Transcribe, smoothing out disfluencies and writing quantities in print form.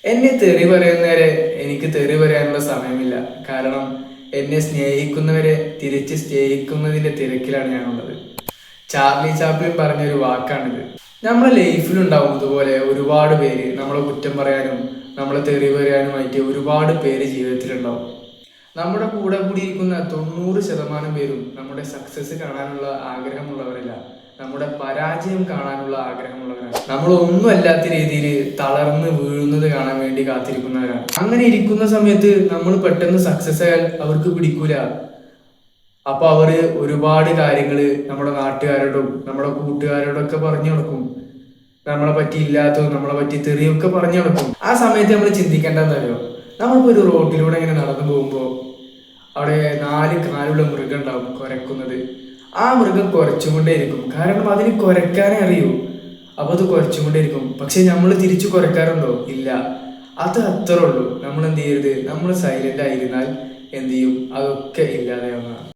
എന്നെ തെറി പറയുന്നവരെ എനിക്ക് തെറി പറയാനുള്ള സമയമില്ല. കാരണം എന്നെ സ്നേഹിക്കുന്നവരെ തിരിച്ച് സ്നേഹിക്കുന്നതിന്റെ തിരക്കിലാണ് ഞാനുള്ളത്. ചാർലി ചാപ്ലിൻ പറഞ്ഞൊരു വാക്കാണിത്. നമ്മുടെ ലൈഫിലുണ്ടാവും ഇതുപോലെ ഒരുപാട് പേര് നമ്മളെ കുറ്റം പറയാനും നമ്മളെ തെറി പറയാനുമായിട്ട് ഒരുപാട് പേര് ജീവിതത്തിലുണ്ടാവും. നമ്മുടെ കൂടെ കൂടിയിരിക്കുന്ന 90% പേരും നമ്മുടെ സക്സസ് കാണാനുള്ള ആഗ്രഹമുള്ളവരല്ല, നമ്മുടെ പരാജയം കാണാനുള്ള ആഗ്രഹമുള്ളവരാണ്. നമ്മൾ ഒന്നും അല്ലാത്ത രീതിയിൽ തളർന്ന് വീഴുന്നത് കാണാൻ വേണ്ടി കാത്തിരിക്കുന്നവരാണ്. അങ്ങനെ ഇരിക്കുന്ന സമയത്ത് നമ്മൾ പെട്ടെന്ന് സക്സസ് ആയാൽ അവർക്ക് പിടിക്കൂല. അപ്പൊ അവര് ഒരുപാട് കാര്യങ്ങള് നമ്മുടെ നാട്ടുകാരോടും നമ്മുടെ കൂട്ടുകാരോടൊക്കെ പറഞ്ഞു നടക്കും. നമ്മളെ പറ്റി ഇല്ലാത്തതും നമ്മളെ പറ്റി തെറിയൊക്കെ പറഞ്ഞു നടക്കും. ആ സമയത്ത് നമ്മൾ ചിന്തിക്കേണ്ടതെന്നറിയോ, നമ്മളിപ്പോ ഒരു റോഡിലൂടെ ഇങ്ങനെ നടന്നു പോകുമ്പോ അവിടെ 4 കാലുള്ള മൃഗം ഉണ്ടാവും കുരക്കുന്നത്. ആ മൃഗം കുരച്ചുകൊണ്ടേയിരിക്കും, കാരണം അതിന് കുരക്കാനേ അറിയൂ. അപ്പൊ അത് കുരച്ചുകൊണ്ടേയിരിക്കും. പക്ഷെ നമ്മൾ തിരിച്ചു കുരക്കാറുണ്ടോ? ഇല്ല. അത് അത്രേ ഉള്ളൂ. നമ്മൾ എന്ത് ചെയ്യരുത്, നമ്മൾ സൈലന്റ് ആയിരുന്നാൽ എന്ത് ചെയ്യും, അതൊക്കെ ഇല്ലാതെയാവുന്നതാണ്.